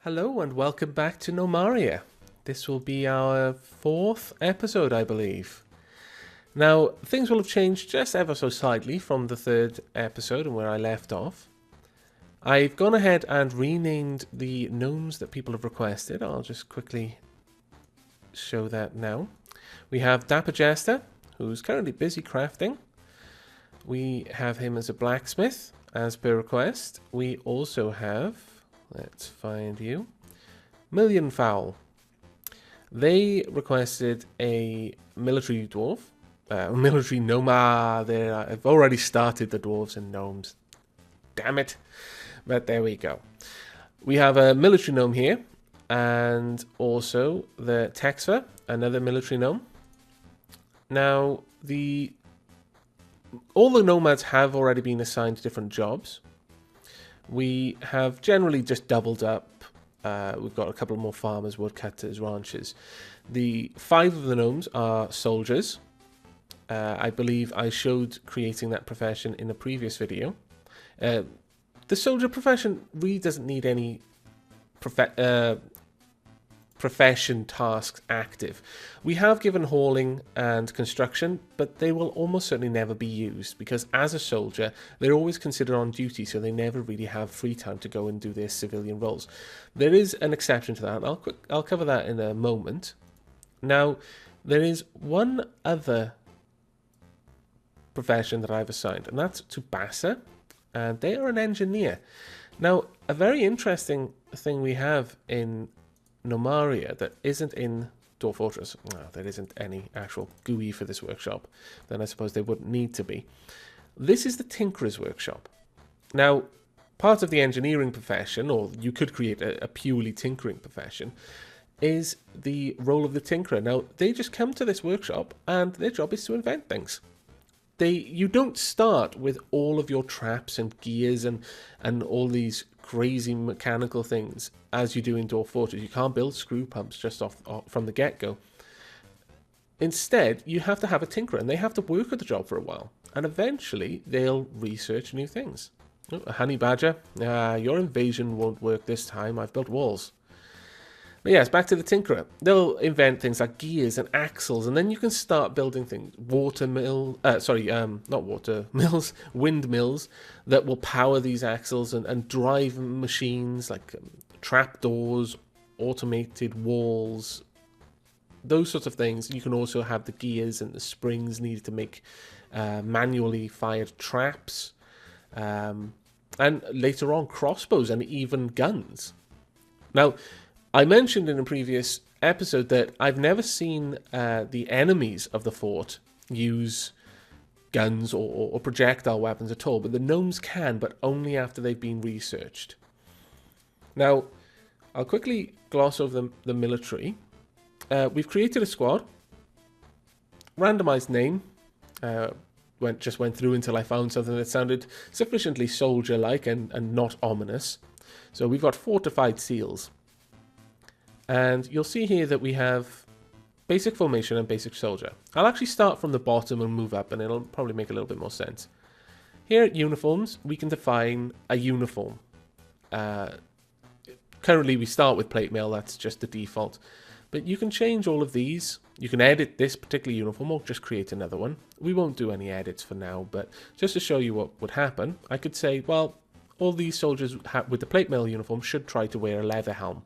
Hello and welcome back to Gnomaria. This will be our 4th episode, I believe. Now, things will have changed just ever so slightly from the 3rd episode and where I left off. I've gone ahead and renamed the gnomes that people have requested. I'll just quickly show that now. We have Dapper Jester, who's currently busy crafting. We have him as a blacksmith, as per request. We also have... let's find you. Million Fowl. They requested a military dwarf. Military gnome. I've already started the dwarves and gnomes. Damn it. But there we go. We have a military gnome here. And also the Texfer, another military gnome. Now, all the nomads have already been assigned to different jobs. We have generally just doubled up. We've got a couple more farmers, woodcutters, ranchers. The 5 of the gnomes are soldiers. I believe I showed creating that profession in a previous video. The soldier profession really doesn't need any profession tasks active. We have given hauling and construction, but they will almost certainly never be used because as a soldier, they're always considered on duty, so they never really have free time to go and do their civilian roles. There is an exception to that, and I'll cover that in a moment. Now, there is one other profession that I've assigned, and that's to Bassa, and they are an engineer. Now, a very interesting thing we have in Gnomaria that isn't in Dwarf Fortress. No, there isn't any actual GUI for this workshop. Then I suppose there wouldn't need to be. This is the Tinkerer's Workshop. Now, part of the engineering profession, or you could create a purely tinkering profession, is the role of the Tinkerer. Now, they just come to this workshop and their job is to invent things. You don't start with all of your traps and gears and all these crazy mechanical things as you do in Dwarf Fortress. You can't build screw pumps just off from the get-go. Instead, you have to have a tinkerer, and they have to work at the job for a while. And eventually, they'll research new things. Oh, a honey badger. Your invasion won't work this time. I've built walls. But yes, back to the tinkerer. They'll invent things like gears and axles, and then you can start building things. Windmills that will power these axles and drive machines like trapdoors, automated walls, those sorts of things. You can also have the gears and the springs needed to make manually fired traps, and later on crossbows and even guns. Now, I mentioned in a previous episode that I've never seen the enemies of the fort use guns or projectile weapons at all, but the gnomes can, but only after they've been researched. Now, I'll quickly gloss over the military. We've created a squad. Randomized name. Just went through until I found something that sounded sufficiently soldier-like and not ominous. So we've got fortified seals. And you'll see here that we have basic formation and basic soldier. I'll actually start from the bottom and move up, and it'll probably make a little bit more sense. Here at uniforms, we can define a uniform. Currently, we start with plate mail. That's just the default. But you can change all of these. You can edit this particular uniform or just create another one. We won't do any edits for now, but just to show you what would happen, I could say, well, all these soldiers with the plate mail uniform should try to wear a leather helm.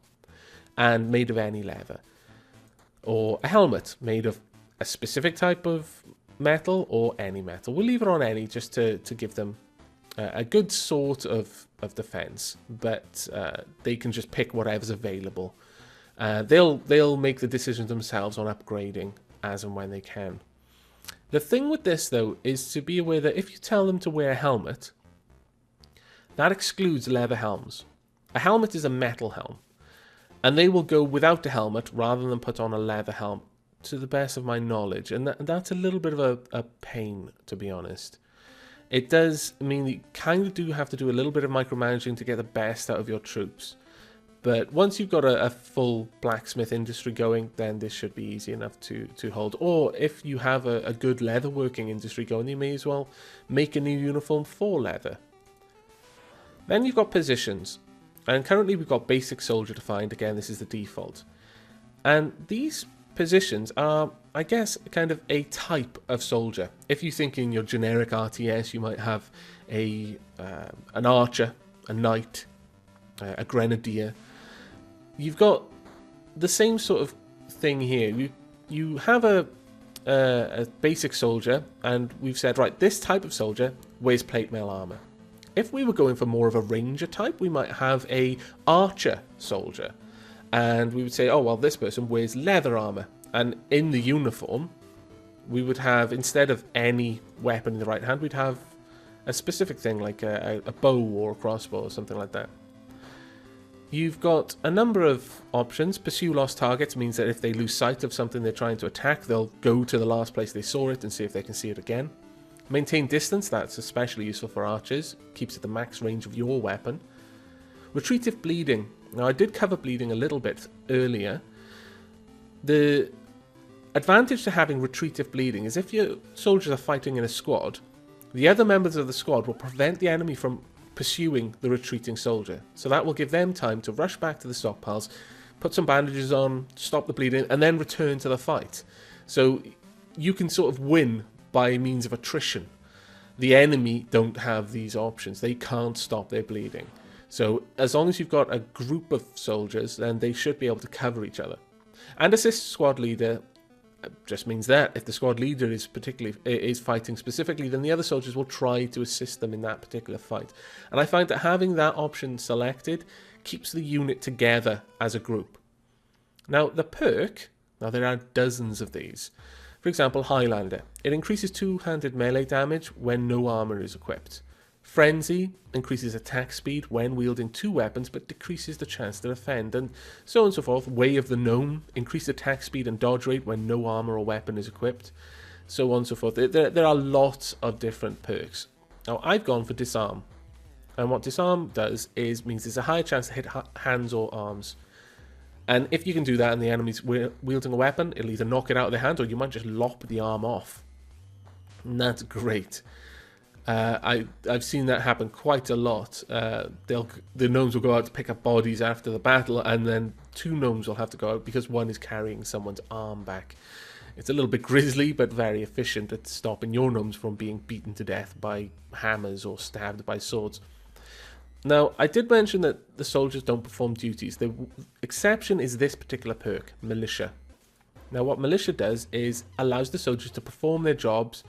And made of any leather. Or a helmet made of a specific type of metal or any metal. We'll leave it on any just to give them a good sort of defense. But they can just pick whatever's available. They'll make the decisions themselves on upgrading as and when they can. The thing with this, though, is to be aware that if you tell them to wear a helmet, that excludes leather helms. A helmet is a metal helm. And they will go without the helmet rather than put on a leather helmet, to the best of my knowledge. And that's a little bit of a pain, to be honest. It does mean you kind of do have to do a little bit of micromanaging to get the best out of your troops. But once you've got a full blacksmith industry going, then this should be easy enough to hold. Or if you have a good leatherworking industry going, you may as well make a new uniform for leather. Then you've got positions. And currently we've got basic soldier defined. Again, this is the default. And these positions are, I guess, kind of a type of soldier. If you think in your generic RTS, you might have an archer, a knight, a grenadier. You've got the same sort of thing here. You have a basic soldier, and we've said, right, this type of soldier wears plate mail armor. If we were going for more of a ranger type, we might have a archer soldier. And we would say, oh, well, this person wears leather armor. And in the uniform, we would have, instead of any weapon in the right hand, we'd have a specific thing like a bow or a crossbow or something like that. You've got a number of options. Pursue lost targets means that if they lose sight of something they're trying to attack, they'll go to the last place they saw it and see if they can see it again. Maintain distance, that's especially useful for archers. Keeps at the max range of your weapon. Retreative bleeding. Now, I did cover bleeding a little bit earlier. The advantage to having retreative bleeding is if your soldiers are fighting in a squad, the other members of the squad will prevent the enemy from pursuing the retreating soldier. So that will give them time to rush back to the stockpiles, put some bandages on, stop the bleeding, and then return to the fight. So you can sort of win by means of attrition. The enemy don't have these options. They can't stop their bleeding. So as long as you've got a group of soldiers, then they should be able to cover each other. And assist squad leader just means that if the squad leader is fighting specifically, then the other soldiers will try to assist them in that particular fight. And I find that having that option selected keeps the unit together as a group. Now the perk, now there are dozens of these. For example, Highlander. It increases two-handed melee damage when no armor is equipped. Frenzy increases attack speed when wielding two weapons, but decreases the chance to defend, and so on and so forth. Way of the Gnome, increased attack speed and dodge rate when no armor or weapon is equipped, so on and so forth. There are lots of different perks. Now, I've gone for Disarm, and what Disarm does means there's a higher chance to hit hands or arms. And if you can do that and the enemy's wielding a weapon, it'll either knock it out of their hand or you might just lop the arm off. And that's great. I've seen that happen quite a lot. The gnomes will go out to pick up bodies after the battle, and then two gnomes will have to go out because one is carrying someone's arm back. It's a little bit grisly, but very efficient at stopping your gnomes from being beaten to death by hammers or stabbed by swords. Now, I did mention that the soldiers don't perform duties. The exception is this particular perk, Militia. Now, what Militia does is allows the soldiers to perform their jobs,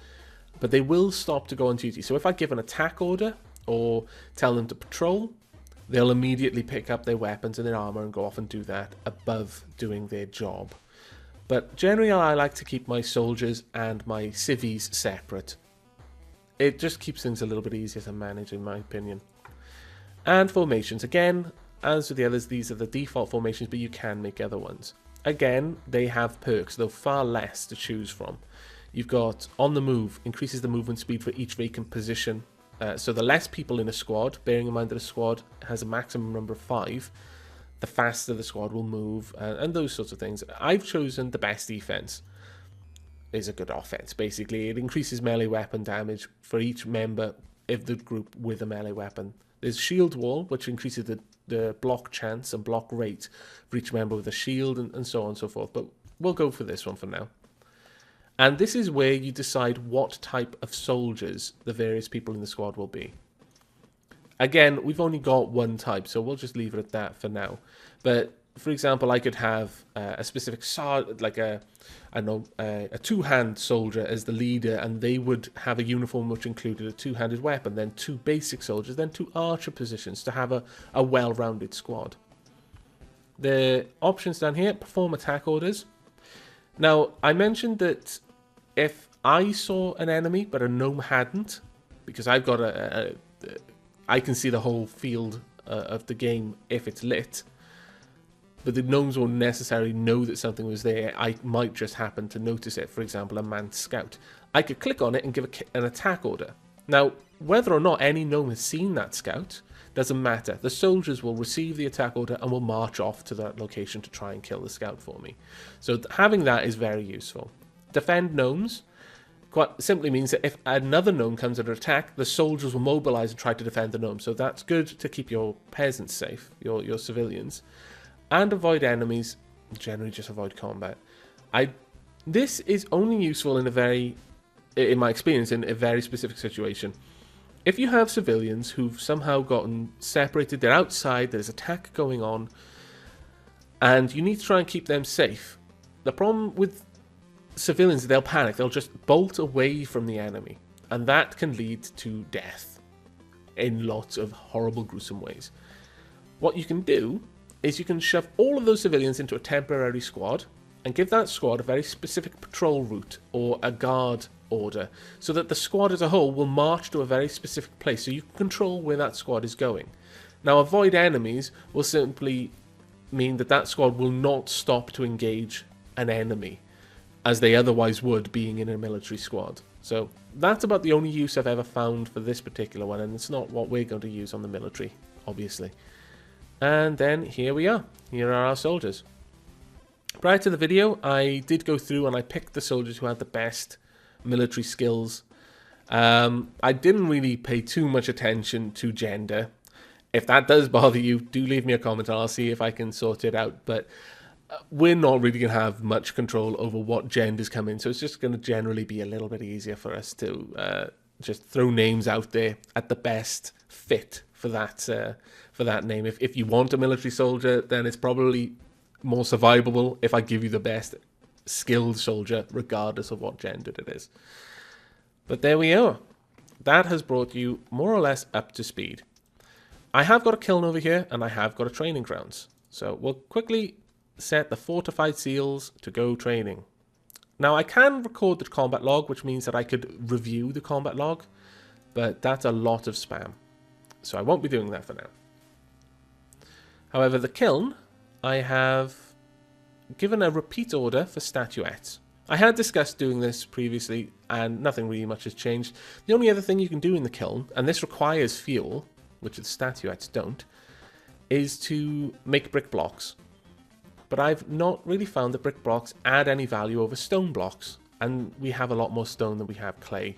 but they will stop to go on duty. So if I give an attack order or tell them to patrol, they'll immediately pick up their weapons and their armor and go off and do that above doing their job. But generally, I like to keep my soldiers and my civvies separate. It just keeps things a little bit easier to manage, in my opinion. And formations. Again, as with the others, these are the default formations, but you can make other ones. Again, they have perks, though far less to choose from. You've got On the Move, increases the movement speed for each vacant position. So the less people in a squad, bearing in mind that a squad has a maximum number of 5, the faster the squad will move, and those sorts of things. I've chosen the best defense is a good offense, basically. It increases melee weapon damage for each member of the group with a melee weapon. There's Shield Wall, which increases the block chance and block rate for each member with a shield, and so on and so forth. But we'll go for this one for now. And this is where you decide what type of soldiers the various people in the squad will be. Again, we've only got one type, so we'll just leave it at that for now. But, for example, I could have a specific, like a two-hand soldier as the leader, and they would have a uniform which included a two-handed weapon, then 2 basic soldiers, then 2 archer positions to have a well-rounded squad. The options down here, perform attack orders. Now, I mentioned that if I saw an enemy but a gnome hadn't, because I've got I can see the whole field of the game if it's lit, but the gnomes won't necessarily know that something was there. I might just happen to notice it, for example, a manned scout. I could click on it and give an attack order. Now, whether or not any gnome has seen that scout doesn't matter. The soldiers will receive the attack order and will march off to that location to try and kill the scout for me. So having that is very useful. Defend gnomes. quite simply means that if another gnome comes under attack, the soldiers will mobilize and try to defend the gnome. So that's good to keep your peasants safe, your civilians, and avoid enemies. Generally, just avoid combat. This is only useful in my experience, in a very specific situation. If you have civilians who've somehow gotten separated, they're outside, there's attack going on, and you need to try and keep them safe. The problem with civilians, they'll panic, they'll just bolt away from the enemy, and that can lead to death in lots of horrible, gruesome ways. What you can do is you can shove all of those civilians into a temporary squad and give that squad a very specific patrol route or a guard order, so that the squad as a whole will march to a very specific place, so you can control where that squad is going. Now, avoid enemies will simply mean that that squad will not stop to engage an enemy, as they otherwise would, being in a military squad. So that's about the only use I've ever found for this particular one, and it's not what we're going to use on the military, obviously. And then here we are. Here are our soldiers. Prior to the video, I did go through and I picked the soldiers who had the best military skills. I didn't really pay too much attention to gender. If that does bother you, do leave me a comment and I'll see if I can sort it out. But we're not really going to have much control over what genders come in, so it's just going to generally be a little bit easier for us to just throw names out there at the best fit for that name. If you want a military soldier, then it's probably more survivable if I give you the best skilled soldier, regardless of what gender it is. But there we are. That has brought you more or less up to speed. I have got a kiln over here, and I have got a training grounds. So we'll quickly set the fortified seals to go training. Now I can record the combat log, which means that I could review the combat log, but that's a lot of spam. So I won't be doing that for now. However, the kiln, I have given a repeat order for statuettes. I had discussed doing this previously, and nothing really much has changed. The only other thing you can do in the kiln, and this requires fuel, which the statuettes don't, is to make brick blocks. But I've not really found that brick blocks add any value over stone blocks, and we have a lot more stone than we have clay.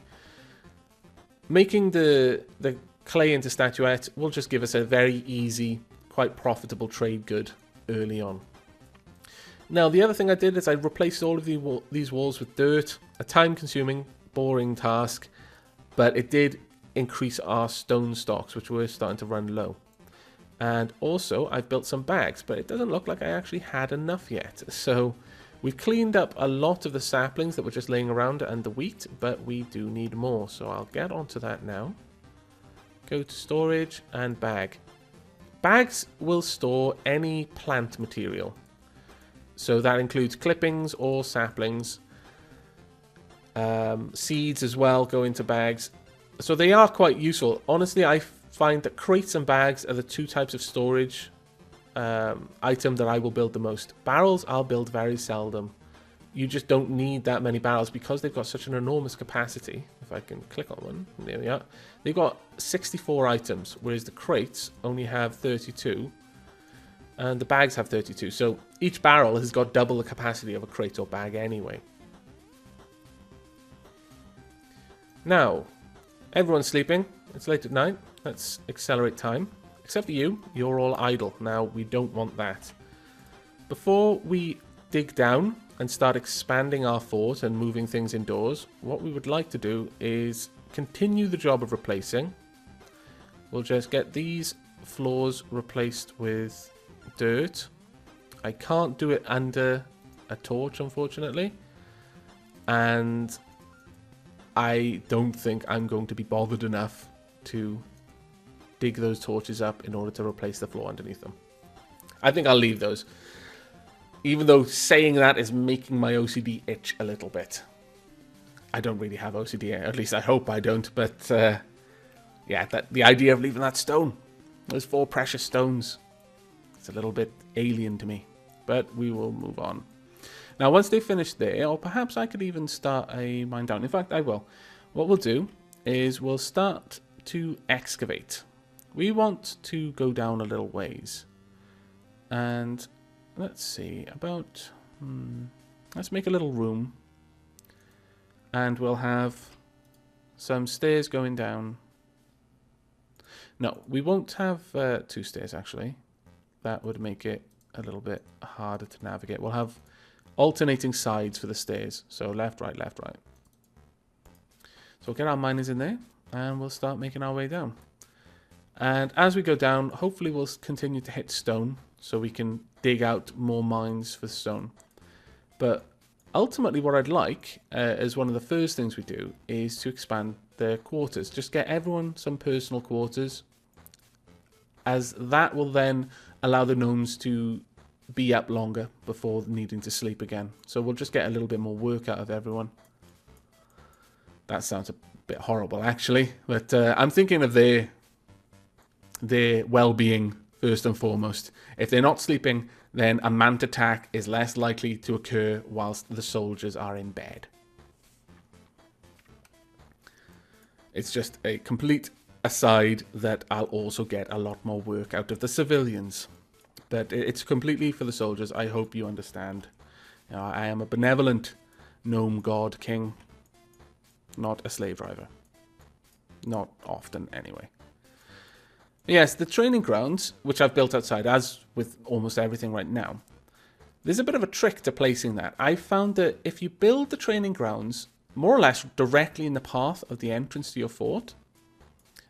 Making the clay into statuettes will just give us a very easy, quite profitable trade good early on. Now, the other thing I did is I replaced all of these walls with dirt, a time-consuming, boring task, but it did increase our stone stocks, which were starting to run low. And also, I've built some bags, but it doesn't look like I actually had enough yet. So we've cleaned up a lot of the saplings that were just laying around and the wheat, but we do need more. So I'll get onto that now. Go to storage and bag. Bags will store any plant material. So that includes clippings or saplings. Seeds as well go into bags. So they are quite useful. Honestly, I find that crates and bags are the two types of storage item that I will build the most. Barrels I'll build very seldom. You just don't need that many barrels because they've got such an enormous capacity. If I can click on one, there we are. They've got 64 items, whereas the crates only have 32. And the bags have 32. So each barrel has got double the capacity of a crate or bag anyway. Now, everyone's sleeping. It's late at night. Let's accelerate time. Except for you. You're all idle. Now, we don't want that. Before we dig down and start expanding our fort and moving things indoors, what we would like to do is continue the job of replacing. We'll just get these floors replaced with dirt. I can't do it under a torch, unfortunately. And I don't think I'm going to be bothered enough to dig those torches up in order to replace the floor underneath them. I think I'll leave those. Even though saying that is making my OCD itch a little bit. I don't really have OCD, at least I hope I don't, but yeah, the idea of leaving that stone, those 4 precious stones, it's a little bit alien to me, but we will move on. Now, once they finish there, or perhaps I could even start a mine down. In fact, I will. What we'll do is we'll start to excavate. We want to go down a little ways. And let's see, about... let's make a little room. And we'll have some stairs going down. No, we won't have 2 stairs, actually. That would make it a little bit harder to navigate. We'll have alternating sides for the stairs. So left, right, left, right. So we'll get our miners in there, and we'll start making our way down. And as we go down, hopefully we'll continue to hit stone, so we can dig out more mines for stone. But ultimately what I'd like, as one of the first things we do, is to expand the quarters. Just get everyone some personal quarters, as that will then allow the gnomes to be up longer before needing to sleep again. So we'll just get a little bit more work out of everyone. That sounds a bit horrible, actually, but I'm thinking of their well-being first and foremost. If they're not sleeping, then a mant attack is less likely to occur whilst the soldiers are in bed. It's just a complete aside that I'll also get a lot more work out of the civilians. But it's completely for the soldiers. I hope you understand. You know, I am a benevolent gnome god king, not a slave driver. Not often, anyway. Yes, the training grounds, which I've built outside, as with almost everything right now, there's a bit of a trick to placing that. I found that if you build the training grounds more or less directly in the path of the entrance to your fort,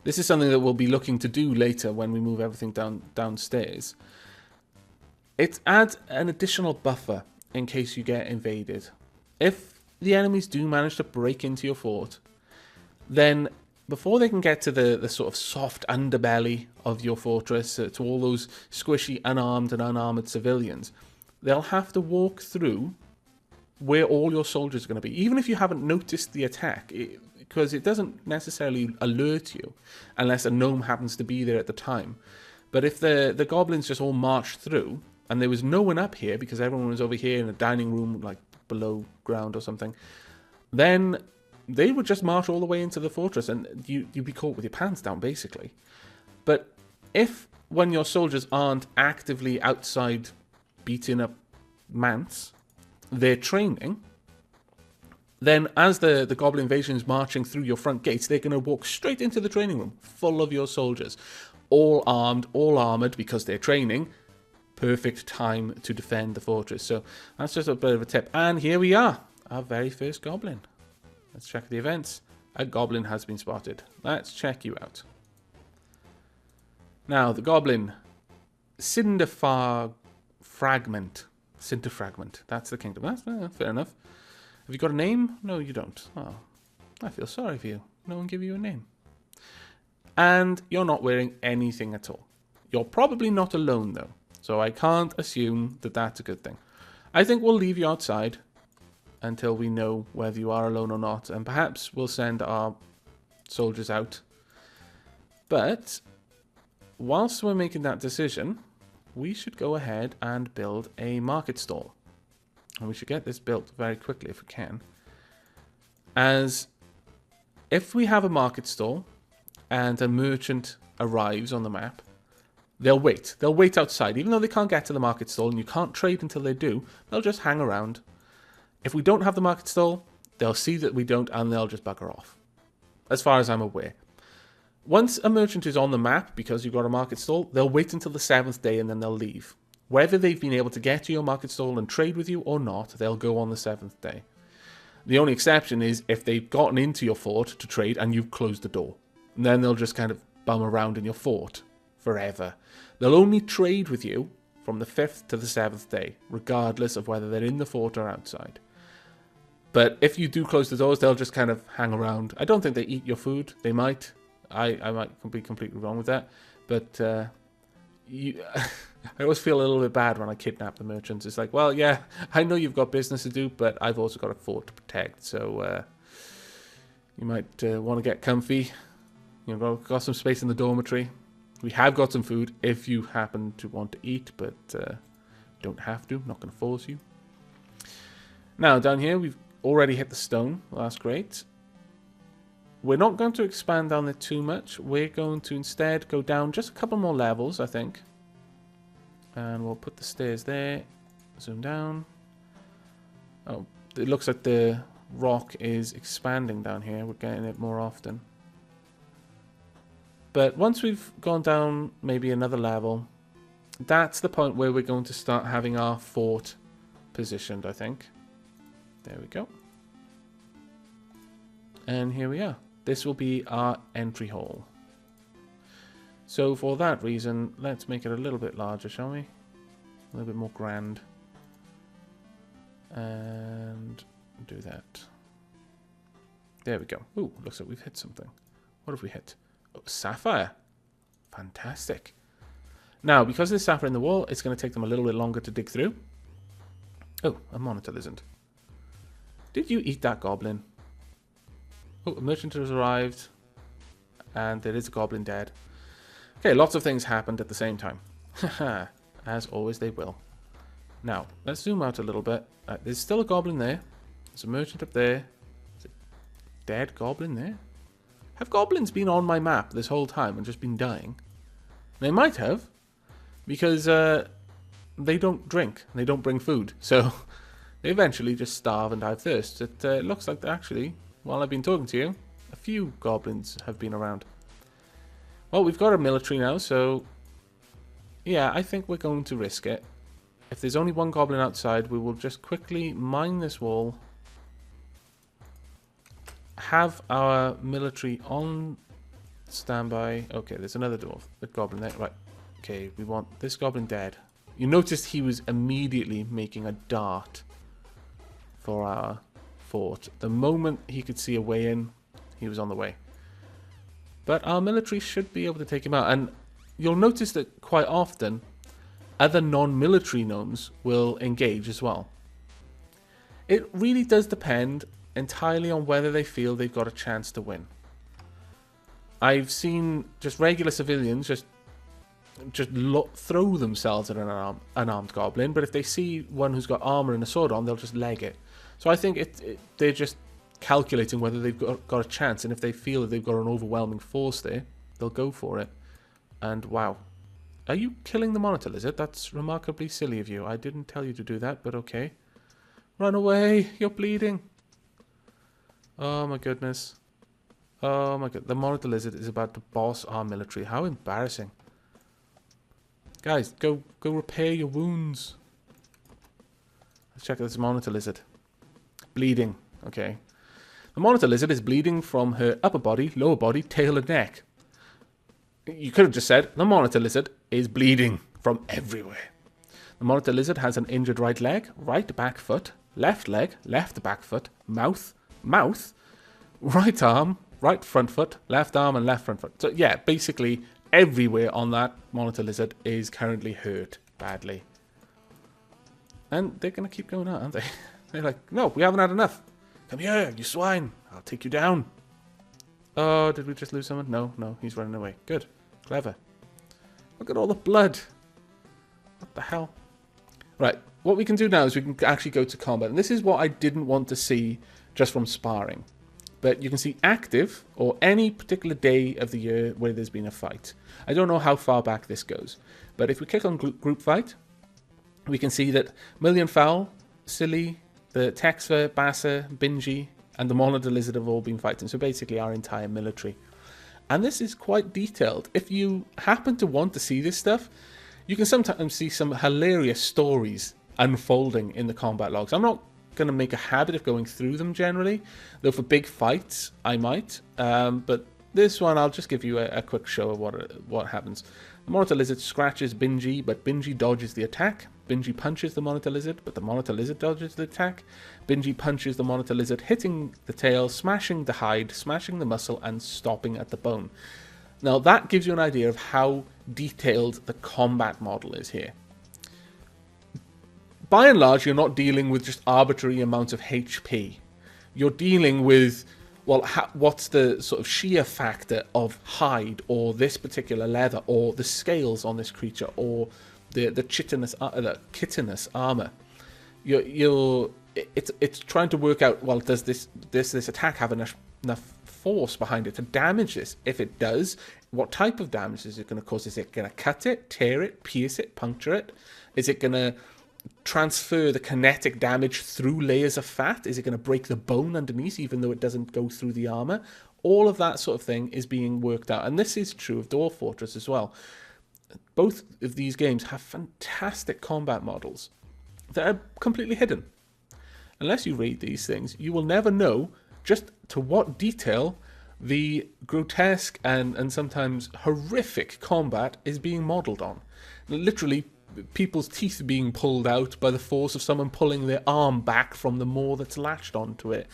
this is something that we'll be looking to do later when we move everything downstairs. It adds an additional buffer in case you get invaded. If the enemies do manage to break into your fort, then before they can get to the sort of soft underbelly of your fortress, to all those squishy unarmed and unarmored civilians, they'll have to walk through where all your soldiers are going to be, even if you haven't noticed the attack, because it doesn't necessarily alert you unless a gnome happens to be there at the time. But if the goblins just all marched through, and there was no one up here because everyone was over here in a dining room, like below ground or something, then they would just march all the way into the fortress and you'd be caught with your pants down, basically. But if, when your soldiers aren't actively outside beating up mants, they're training, then as the goblin invasion is marching through your front gates, they're going to walk straight into the training room, full of your soldiers. All armed, all armoured, because they're training. Perfect time to defend the fortress. So that's just a bit of a tip. And here we are, our very first goblin. Let's check the events. A goblin has been spotted. Let's check you out. Now, the goblin, Cinderfragment. Cinderfragment. That's the kingdom. That's fair enough. Have you got a name? No, you don't. Oh, I feel sorry for you. No one give you a name. And you're not wearing anything at all. You're probably not alone, though. So I can't assume that that's a good thing. I think we'll leave you outside until we know whether you are alone or not. And perhaps we'll send our soldiers out. But whilst we're making that decision, we should go ahead and build a market stall. And we should get this built very quickly if we can. As if we have a market stall and a merchant arrives on the map, they'll wait. They'll wait outside. Even though they can't get to the market stall and you can't trade until they do, they'll just hang around. If we don't have the market stall, they'll see that we don't and they'll just bugger off. As far as I'm aware. Once a merchant is on the map, because you've got a market stall, they'll wait until the 7th day and then they'll leave. Whether they've been able to get to your market stall and trade with you or not, they'll go on the 7th day. The only exception is if they've gotten into your fort to trade and you've closed the door. And then they'll just kind of bum around in your fort forever. They'll only trade with you from the 5th to the 7th day, regardless of whether they're in the fort or outside. But if you do close the doors, they'll just kind of hang around. I don't think they eat your food. They might. I might be completely wrong with that. But I always feel a little bit bad when I kidnap the merchants. It's like, well, yeah, I know you've got business to do, but I've also got a fort to protect. So you might want to get comfy. You know, got some space in the dormitory. We have got some food if you happen to want to eat, but don't have to. Not going to force you. Now, down here, we've already hit the stone. Well, that's great. We're not going to expand down there too much. We're going to instead go down just a couple more levels, I think. And we'll put the stairs there. Zoom down. Oh, it looks like the rock is expanding down here. We're getting it more often. But once we've gone down maybe another level, that's the point where we're going to start having our fort positioned, I think. There we go. And here we are. This will be our entry hall. So for that reason, let's make it a little bit larger, shall we? A little bit more grand. And do that. There we go. Ooh, looks like we've hit something. What have we hit? Oh, sapphire. Fantastic. Now, because there's sapphire in the wall, it's going to take them a little bit longer to dig through. Oh, a monitor lizard. Did you eat that goblin? Oh, a merchant has arrived. And there is a goblin dead. Okay, lots of things happened at the same time. Haha, as always they will. Now, let's zoom out a little bit. There's still a goblin there. There's a merchant up there. There's a dead goblin there. Have goblins been on my map this whole time and just been dying? They might have. Because they don't drink. They don't bring food. So they eventually just starve and die of thirst. It looks like actually, while I've been talking to you, a few goblins have been around. Well, we've got a military now, so yeah, I think we're going to risk it. If there's only one goblin outside, we will just quickly mine this wall. Have our military on standby. Okay, there's another dwarf, a goblin there. Right. Okay, we want this goblin dead. You noticed he was immediately making a dart for our fort. The moment he could see a way in, he was on the way. But our military should be able to take him out. And you'll notice that quite often, other non-military gnomes will engage as well. It really does depend entirely on whether they feel they've got a chance to win. I've seen just regular civilians just throw themselves at an unarmed goblin, but if they see one who's got armor and a sword on, they'll just leg it. So I think they're just calculating whether they've got a chance, and if they feel that they've got an overwhelming force there, they'll go for it. And wow. Are you killing the monitor lizard? That's remarkably silly of you. I didn't tell you to do that, but okay. Run away! You're bleeding! Oh my goodness. Oh my god. The monitor lizard is about to boss our military. How embarrassing. Guys, go repair your wounds. Let's check this monitor lizard. Bleeding. Okay. The monitor lizard is bleeding from her upper body, lower body, tail and neck. You could have just said, the monitor lizard is bleeding from everywhere. The monitor lizard has an injured right leg, right back foot, left leg, left back foot, mouth, right arm, right front foot, left arm and left front foot. So yeah, basically everywhere on that monitor lizard is currently hurt badly. And they're going to keep going out, aren't they? They're like, no, we haven't had enough. Come here, you swine. I'll take you down. Oh, did we just lose someone? No, he's running away. Good. Clever. Look at all the blood. What the hell? Right, what we can do now is we can actually go to combat. And this is what I didn't want to see just from sparring. But you can see active, or any particular day of the year where there's been a fight. I don't know how far back this goes. But if we click on group fight, we can see that Million Fowl, Silly, the Texfer, Bassa, Bingy, and the Monitor Lizard have all been fighting. So basically our entire military. And this is quite detailed. If you happen to want to see this stuff, you can sometimes see some hilarious stories unfolding in the combat logs. I'm not going to make a habit of going through them generally, though for big fights I might. But this one I'll just give you a quick show of what happens. The Monitor Lizard scratches Bingy, but Bingy dodges the attack. Bingy punches the Monitor Lizard, but the Monitor Lizard dodges the attack. Bingy punches the Monitor Lizard, hitting the tail, smashing the hide, smashing the muscle, and stopping at the bone. Now that gives you an idea of how detailed the combat model is here. By and large, you're not dealing with just arbitrary amounts of HP. You're dealing with, well, what's the sort of shear factor of hide, or this particular leather, or the scales on this creature, or the chitinous armor. It's trying to work out, well, does this attack have enough force behind it to damage this? If it does, what type of damage is it going to cause? Is it going to cut it, tear it, pierce it, puncture it? Is it going to transfer the kinetic damage through layers of fat? Is it going to break the bone underneath even though it doesn't go through the armor? All of that sort of thing is being worked out. And this is true of Dwarf Fortress as well. Both of these games have fantastic combat models that are completely hidden. Unless you read these things, you will never know just to what detail the grotesque and sometimes horrific combat is being modelled on. Literally, people's teeth being pulled out by the force of someone pulling their arm back from the maw that's latched onto it,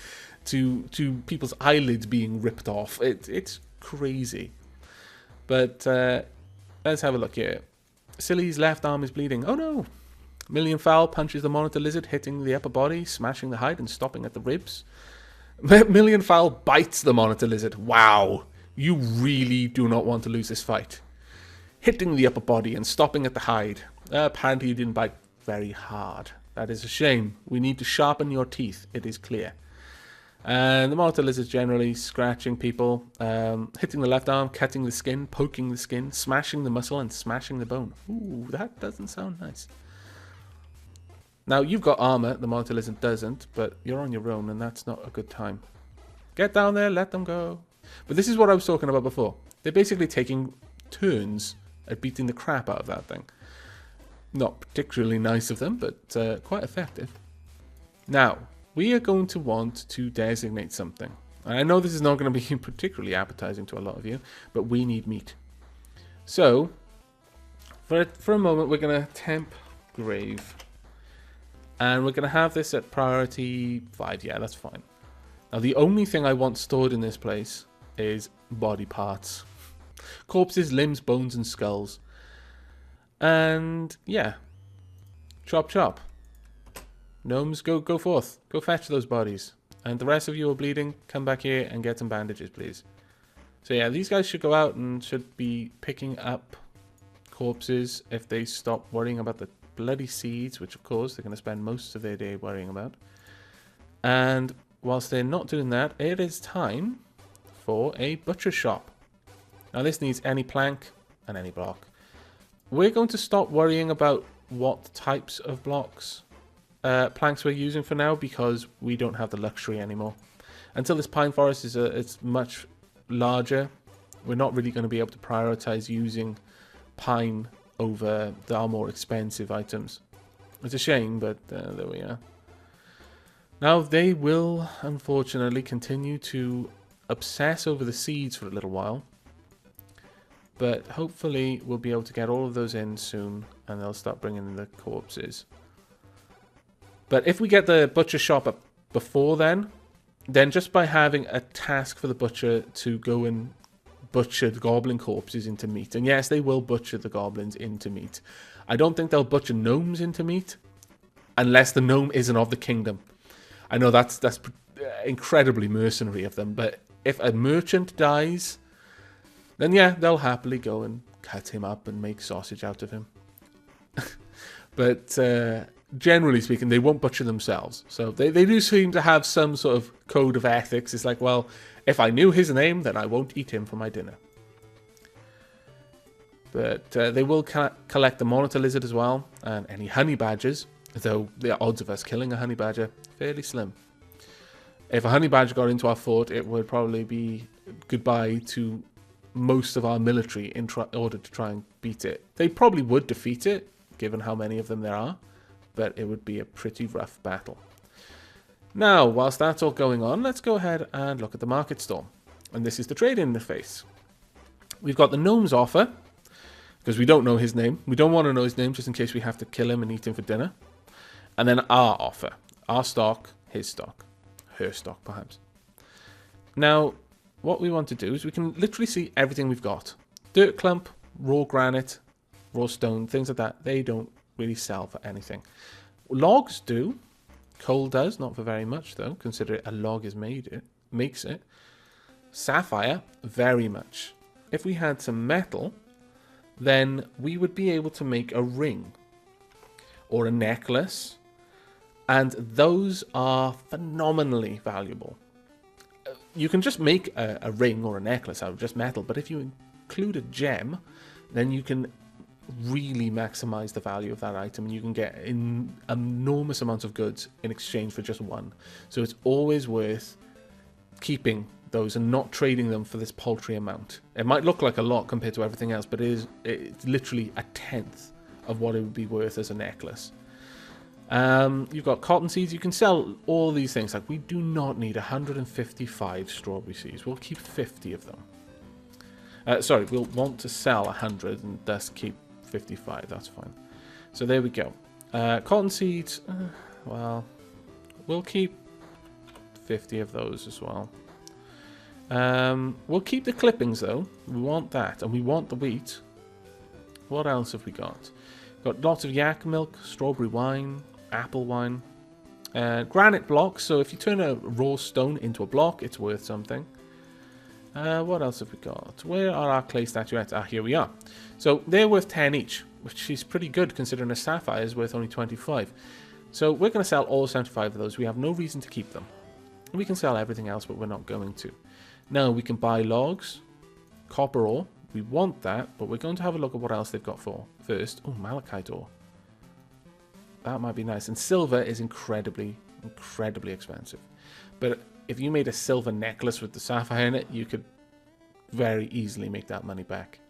to people's eyelids being ripped off. It's crazy. But let's have a look here. Silly's left arm is bleeding. Oh no! Million Fowl punches the monitor lizard, hitting the upper body, smashing the hide and stopping at the ribs. Million Fowl bites the monitor lizard. Wow! You really do not want to lose this fight. Hitting the upper body and stopping at the hide. Apparently you didn't bite very hard. That is a shame. We need to sharpen your teeth, it is clear. And the monitor lizard generally scratching people, hitting the left arm, cutting the skin, poking the skin, smashing the muscle and smashing the bone. Ooh, that doesn't sound nice. Now, you've got armor, the monitor lizard doesn't, but you're on your own and that's not a good time. Get down there, let them go. But this is what I was talking about before. They're basically taking turns at beating the crap out of that thing. Not particularly nice of them, but quite effective. Now, we are going to want to designate something. And I know this is not going to be particularly appetizing to a lot of you, but we need meat. So, for a moment, we're going to temp grave. And we're going to have this at priority 5. Yeah, that's fine. Now, the only thing I want stored in this place is body parts. Corpses, limbs, bones, and skulls. And, yeah. Chop, chop. Gnomes, go forth. Go fetch those bodies. And the rest of you are bleeding. Come back here and get some bandages, please. So, yeah, these guys should go out and should be picking up corpses if they stop worrying about the bloody seeds, which of course they're going to spend most of their day worrying about. And whilst they're not doing that, it is time for a butcher shop. Now this needs any plank and any block. We're going to stop worrying about what types of blocks, planks we're using for now, because we don't have the luxury anymore. Until this pine forest is it's much larger, we're not really going to be able to prioritize using pine over our more expensive items. It's a shame, but there we are. Now they will unfortunately continue to obsess over the seeds for a little while, but hopefully we'll be able to get all of those in soon and they'll start bringing in the corpses. But if we get the butcher shop up before then just by having a task for the butcher to go and butcher the goblin corpses into meat. And yes, they will butcher the goblins into meat. I don't think they'll butcher gnomes into meat unless the gnome isn't of the kingdom. I know that's incredibly mercenary of them, but if a merchant dies, then yeah, they'll happily go and cut him up and make sausage out of him. But generally speaking, they won't butcher themselves. So they do seem to have some sort of code of ethics. It's like, well, if I knew his name, then I won't eat him for my dinner. But they will collect the monitor lizard as well, and any honey badgers, though the odds of us killing a honey badger, fairly slim. If a honey badger got into our fort, it would probably be goodbye to most of our military in order to try and beat it. They probably would defeat it, given how many of them there are, but it would be a pretty rough battle. Now, whilst that's all going on, let's go ahead and look at the market stall. And this is the trade interface. We've got the gnome's offer, because we don't know his name. We don't want to know his name just in case we have to kill him and eat him for dinner. And then our offer. Our stock, his stock. Her stock, perhaps. Now, what we want to do is we can literally see everything we've got. Dirt clump, raw granite, raw stone, things like that. They don't really sell for anything. Logs do. Coal does, not for very much though, considering a log is makes it. Sapphire, very much. If we had some metal, then we would be able to make a ring or a necklace, and those are phenomenally valuable. You can just make a ring or a necklace out of just metal, but if you include a gem, then you can really maximize the value of that item, and you can get enormous amounts of goods in exchange for just one. So it's always worth keeping those and not trading them for this paltry amount. It might look like a lot compared to everything else, but it's literally a tenth of what it would be worth as a necklace. You've got cotton seeds. You can sell all these things. Like, we do not need 155 strawberry seeds. We'll keep 50 of them. Sorry, we'll want to sell 100 and thus keep 55. That's fine. So there we go. Cotton seeds. Well, we'll keep 50 of those as well. We'll keep the clippings though. We want that, and we want the wheat. What else have we got? Got lots of yak milk, strawberry wine, apple wine, granite blocks. So if you turn a raw stone into a block, it's worth something. What else have we got? Where are our clay statuettes? Ah, here we are. So they're worth 10 each, which is pretty good considering a sapphire is worth only 25. So we're going to sell all 75 of those. We have no reason to keep them. We can sell everything else, but we're not going to. Now we can buy logs, copper ore. We want that, but we're going to have a look at what else they've got for first. Oh, malachite ore. That might be nice. And silver is incredibly, incredibly expensive. But if you made a silver necklace with the sapphire in it, you could very easily make that money back.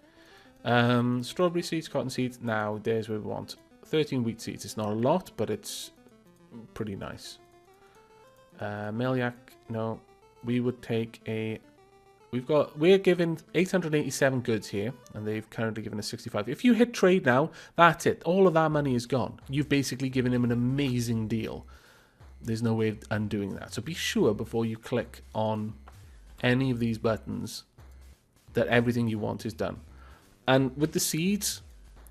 Strawberry seeds, cotton seeds. Now, there's where we want. 13 wheat seeds. It's not a lot, but it's pretty nice. Meliac, no. We would take a... We're given 887 goods here, and they've currently given us 65. If you hit trade now, that's it. All of that money is gone. You've basically given him an amazing deal. There's no way of undoing that. So be sure before you click on any of these buttons that everything you want is done. And with the seeds,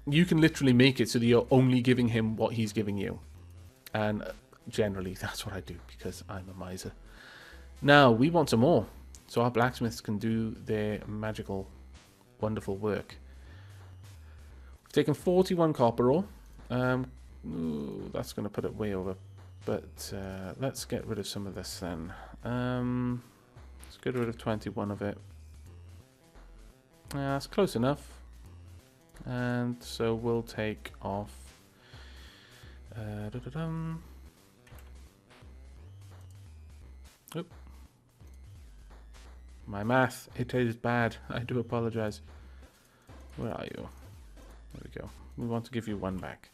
you can literally make it so that you're only giving him what he's giving you. And generally, that's what I do because I'm a miser. Now, we want some more. So our blacksmiths can do their magical, wonderful work. We've taken 41 copper ore. Ooh, that's going to put it way over. But let's get rid of some of this then. Let's get rid of 21 of it. That's close enough. And so we'll take off... Oop. My math, it is bad. I do apologize. Where are you? There we go. We want to give you one back.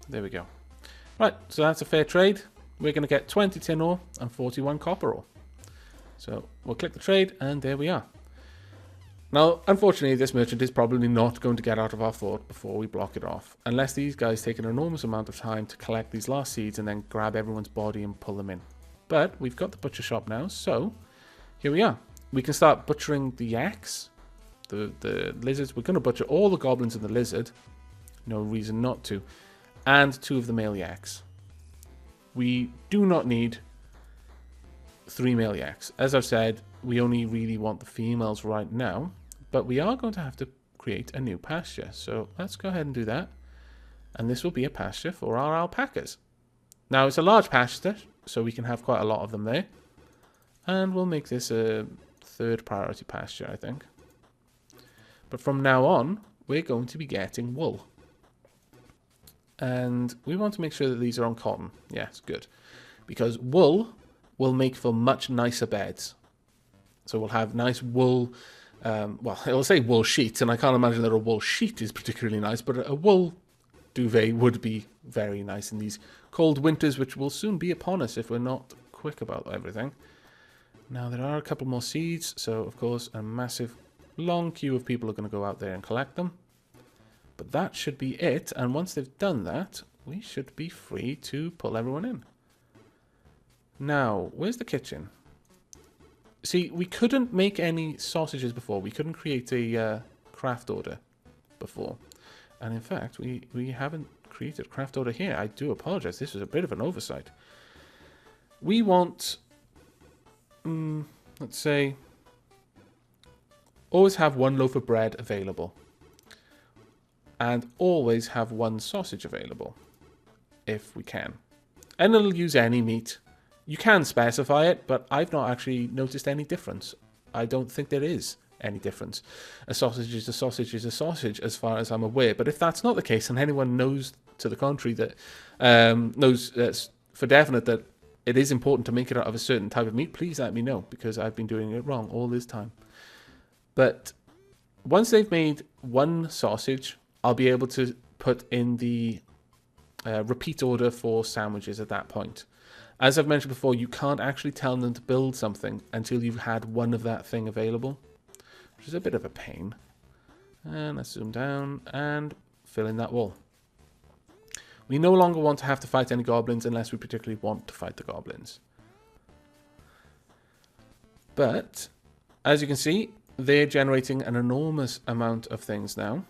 There we go. Right, so that's a fair trade. We're going to get 20 tin ore and 41 copper ore. So we'll click the trade, and there we are. Now, unfortunately, this merchant is probably not going to get out of our fort before we block it off, unless these guys take an enormous amount of time to collect these last seeds and then grab everyone's body and pull them in. But we've got the butcher shop now, so here we are. We can start butchering the yaks, the lizards. We're going to butcher all the goblins and the lizard. No reason not to. And 2 of the male yaks. We do not need 3 male yaks. As I've said, we only really want the females right now, but we are going to have to create a new pasture. So let's go ahead and do that. And this will be a pasture for our alpacas. Now, it's a large pasture, so we can have quite a lot of them there. And we'll make this a 3rd priority pasture, I think. But from now on, we're going to be getting wool. And we want to make sure that these are on cotton. Yes, good. Because wool will make for much nicer beds. So we'll have nice wool, well, it'll say wool sheets, and I can't imagine that a wool sheet is particularly nice, but a wool duvet would be very nice in these cold winters, which will soon be upon us if we're not quick about everything. Now, there are a couple more seeds, so, of course, a massive, long queue of people are going to go out there and collect them. But that should be it, and once they've done that, we should be free to pull everyone in. Now, where's the kitchen? See, we couldn't make any sausages before. We couldn't create a craft order before. And in fact, we haven't created a craft order here. I do apologize. This was a bit of an oversight. We want, let's say, always have 1 loaf of bread available. And always have 1 sausage available, if we can. And it'll use any meat. You can specify it, but I've not actually noticed any difference. I don't think there is any difference. A sausage is a sausage is a sausage, as far as I'm aware. But if that's not the case, and anyone knows to the contrary, that knows for definite that it is important to make it out of a certain type of meat, please let me know, because I've been doing it wrong all this time. But once they've made one sausage, I'll be able to put in the repeat order for sandwiches at that point. As I've mentioned before, you can't actually tell them to build something until you've had one of that thing available, which is a bit of a pain. And let's zoom down and fill in that wall. We no longer want to have to fight any goblins unless we particularly want to fight the goblins. But, as you can see, they're generating an enormous amount of things now.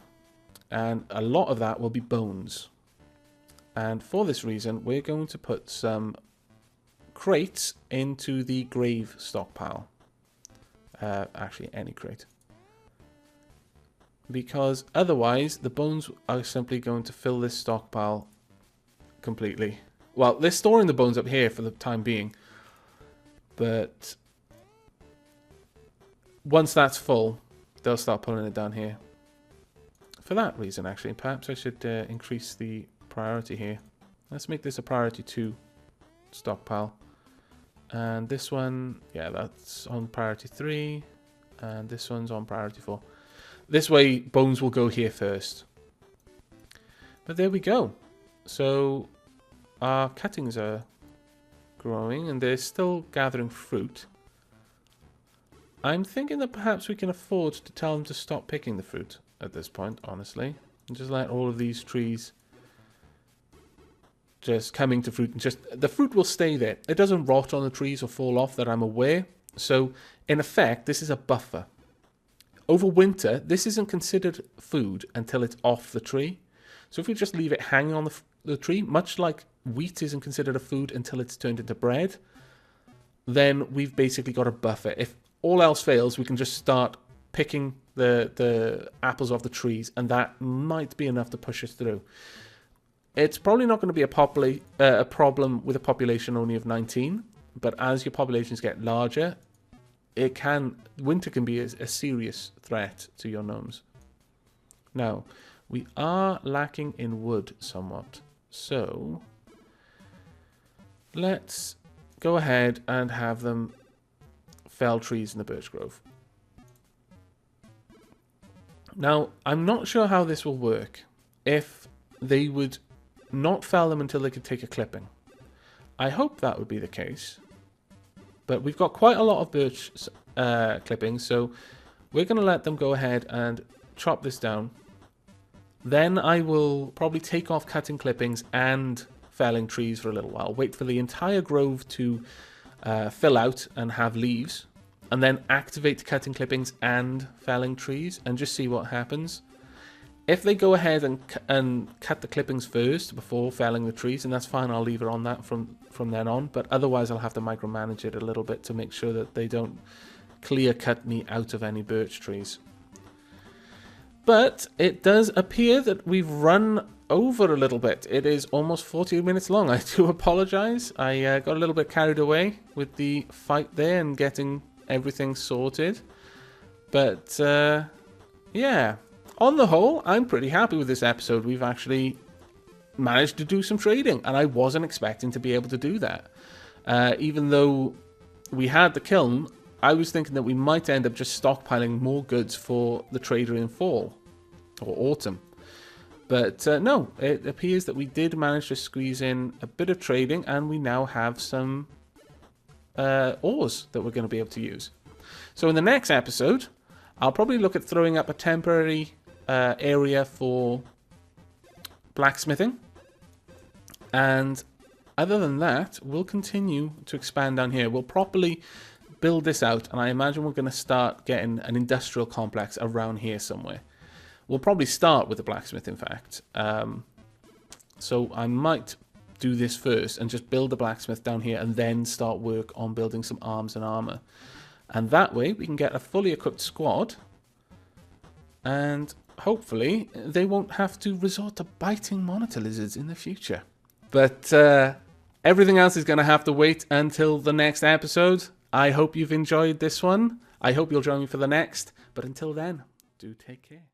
And a lot of that will be bones. And for this reason, we're going to put some crates into the grave stockpile. Actually, any crate. Because otherwise, the bones are simply going to fill this stockpile completely. Well, they're storing the bones up here for the time being. But once that's full, they'll start pulling it down here. For that reason, actually, perhaps I should increase the priority here. Let's make this a priority 2 stockpile. And this one, yeah, that's on priority 3. And this one's on priority 4. This way, bones will go here first. But there we go. So, our cuttings are growing and they're still gathering fruit. I'm thinking that perhaps we can afford to tell them to stop picking the fruit at this point, honestly. And just let all of these trees just coming to fruit. And just the fruit will stay there. It doesn't rot on the trees or fall off that I'm aware. So, in effect, this is a buffer. Over winter, this isn't considered food until it's off the tree. So if we just leave it hanging on the tree, much like wheat isn't considered a food until it's turned into bread, then we've basically got a buffer. If all else fails, we can just start picking the apples off the trees, and that might be enough to push us through. It's probably not going to be a problem with a population only of 19, but as your populations get larger, winter can be a serious threat to your gnomes. Now, we are lacking in wood somewhat, so let's go ahead and have them fell trees in the birch grove. Now, I'm not sure how this will work if they would not fell them until they could take a clipping. I hope that would be the case. But we've got quite a lot of birch clippings, so we're going to let them go ahead and chop this down. Then I will probably take off cutting clippings and felling trees for a little while. Wait for the entire grove to fill out and have leaves. And then activate cutting clippings and felling trees and just see what happens. If they go ahead and cut the clippings first before felling the trees, and that's fine, I'll leave it on that from then on. But otherwise, I'll have to micromanage it a little bit to make sure that they don't clear cut me out of any birch trees. But it does appear that we've run over a little bit. It is almost 40 minutes long. I do apologize. I got a little bit carried away with the fight there and getting everything sorted. But yeah. On the whole, I'm pretty happy with this episode. We've actually managed to do some trading, and I wasn't expecting to be able to do that. Even though we had the kiln, I was thinking that we might end up just stockpiling more goods for the trader in fall or autumn. But no, it appears that we did manage to squeeze in a bit of trading, and we now have some ores that we're going to be able to use. So in the next episode, I'll probably look at throwing up a temporary area for blacksmithing, and other than that, we'll continue to expand down here. We'll properly build this out, and I imagine we're going to start getting an industrial complex around here somewhere. We'll probably start with the blacksmith, in fact. So I might do this first and just build a blacksmith down here and then start work on building some arms and armor. And that way we can get a fully equipped squad, and hopefully they won't have to resort to biting monitor lizards in the future. But everything else is going to have to wait until the next episode. I hope you've enjoyed this one. I hope you'll join me for the next, but until then, do take care.